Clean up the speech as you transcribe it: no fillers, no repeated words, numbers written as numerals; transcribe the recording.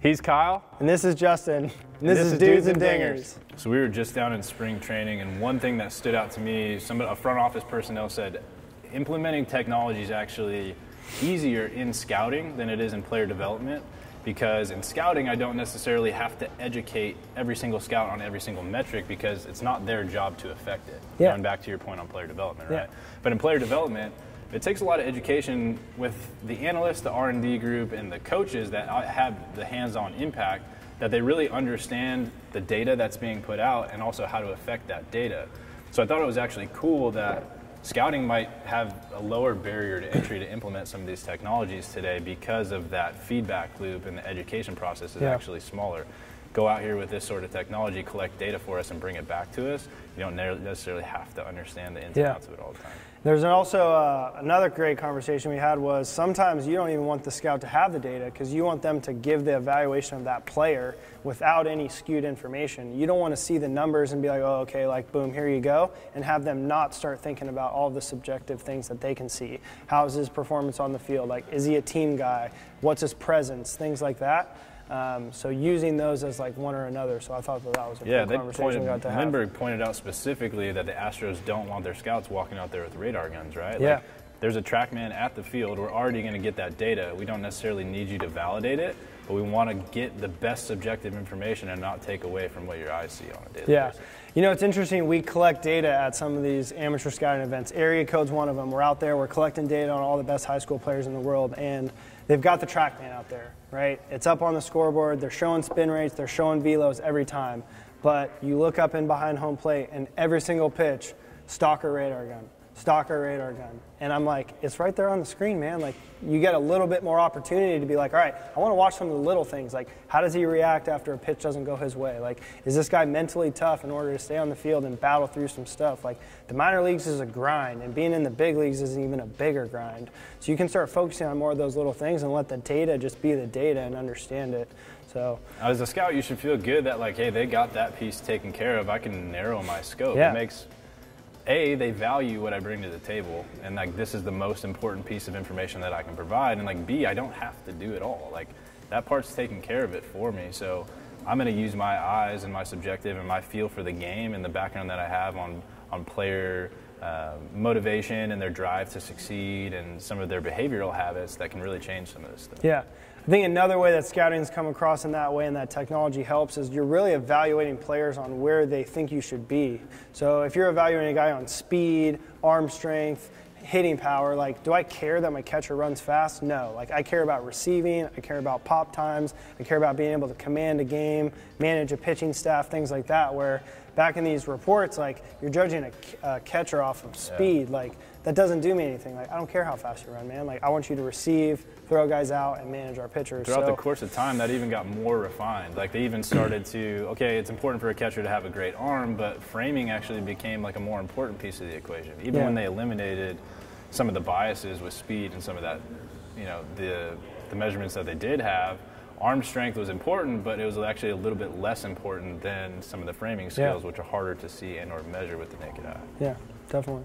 He's Kyle. And this is Justin. And this is Dudes and Dingers. So we were just down in spring training, and one thing that stood out to me, a front office personnel said, implementing technology is actually easier in scouting than it is in player development, because in scouting I don't necessarily have to educate every single scout on every single metric because it's not their job to affect it. Yeah. Going back to your point on player development, right? Yeah. But in player development, it takes a lot of education with the analysts, the R&D group, and the coaches that have the hands-on impact, that they really understand the data that's being put out and also how to affect that data. So I thought it was actually cool that scouting might have a lower barrier to entry to implement some of these technologies today because of that feedback loop, and the education process is actually smaller. Go out here with this sort of technology, collect data for us, and bring it back to us. You don't necessarily have to understand the ins and outs of it all the time. There's also another great conversation we had was sometimes you don't even want the scout to have the data because you want them to give the evaluation of that player without any skewed information. You don't want to see the numbers and be like, oh, okay, like boom, here you go, and have them not start thinking about all the subjective things that they can see. How's his performance on the field? Like, is he a team guy? What's his presence? Things like that. So using those as like one or another. So I thought that was a cool conversation we got to have. Lindbergh pointed out specifically that the Astros don't want their scouts walking out there with radar guns, right? Yeah. Like, there's a TrackMan at the field. We're already going to get that data. We don't necessarily need you to validate it, but we want to get the best subjective information and not take away from what your eyes see on a daily basis. You know, it's interesting. We collect data at some of these amateur scouting events. Area Code's one of them. We're out there. We're collecting data on all the best high school players in the world, and they've got the TrackMan out there, right? It's up on the scoreboard. They're showing spin rates. They're showing velos every time. But you look up in behind home plate, and every single pitch, stalker radar gun. Stalker radar gun. And I'm like, it's right there on the screen, man. Like, you get a little bit more opportunity to be like, all right, I want to watch some of the little things. Like, how does he react after a pitch doesn't go his way? Like, is this guy mentally tough in order to stay on the field and battle through some stuff? Like, the minor leagues is a grind, and being in the big leagues is even a bigger grind. So you can start focusing on more of those little things and let the data just be the data and understand it. So as a scout, you should feel good that, like, hey, they got that piece taken care of. I can narrow my scope. Yeah. It makes they value what I bring to the table, and like, this is the most important piece of information that I can provide, and like, B, I don't have to do it all. Like, that part's taking care of it for me. So I'm going to use my eyes and my subjective and my feel for the game and the background that I have on player motivation and their drive to succeed and some of their behavioral habits that can really change some of this stuff. Yeah. I think another way that scouting's come across in that way and that technology helps is you're really evaluating players on where they think you should be. So if you're evaluating a guy on speed, arm strength, hitting power, like, do I care that my catcher runs fast? No. Like, I care about receiving, I care about pop times, I care about being able to command a game, manage a pitching staff, things like that, where back in these reports, like, you're judging a catcher off of speed. Like, that doesn't do me anything. Like, I don't care how fast you run, man. Like, I want you to receive, throw guys out, and manage our pitchers. Throughout the course of time, that even got more refined. Like, they even started to, okay, it's important for a catcher to have a great arm, but framing actually became like a more important piece of the equation. Even when they eliminated some of the biases with speed and some of that, you know, the measurements that they did have, arm strength was important, but it was actually a little bit less important than some of the framing skills, which are harder to see and or measure with the naked eye. Yeah, definitely.